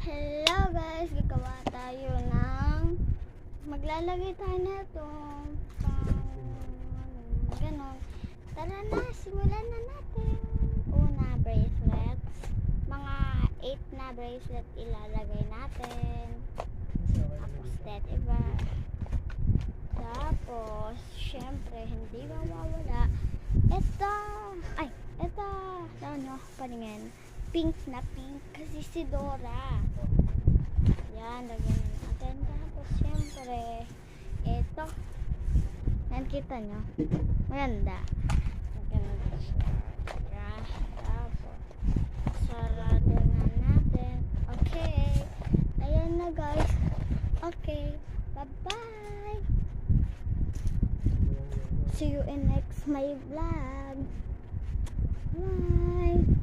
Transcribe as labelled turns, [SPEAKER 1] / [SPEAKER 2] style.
[SPEAKER 1] Hello guys, gagawa tayo ng maglalagay tayo na itong ganon. Tara na, simulan na natin. Una, bracelets. Mga 8 na bracelet ilalagay natin. Tapos that iba. Tapos syempre hindi mawawala ito ano paningin, pink na pink kasi si Dora. Yan, lagyan natin. Tapos syempre ito, nakita nyo, maganda. Lagyan natin siya. Tapos sarado na natin. Okay, ayan na guys. Okay, bye bye. See you in next my vlog. Bye.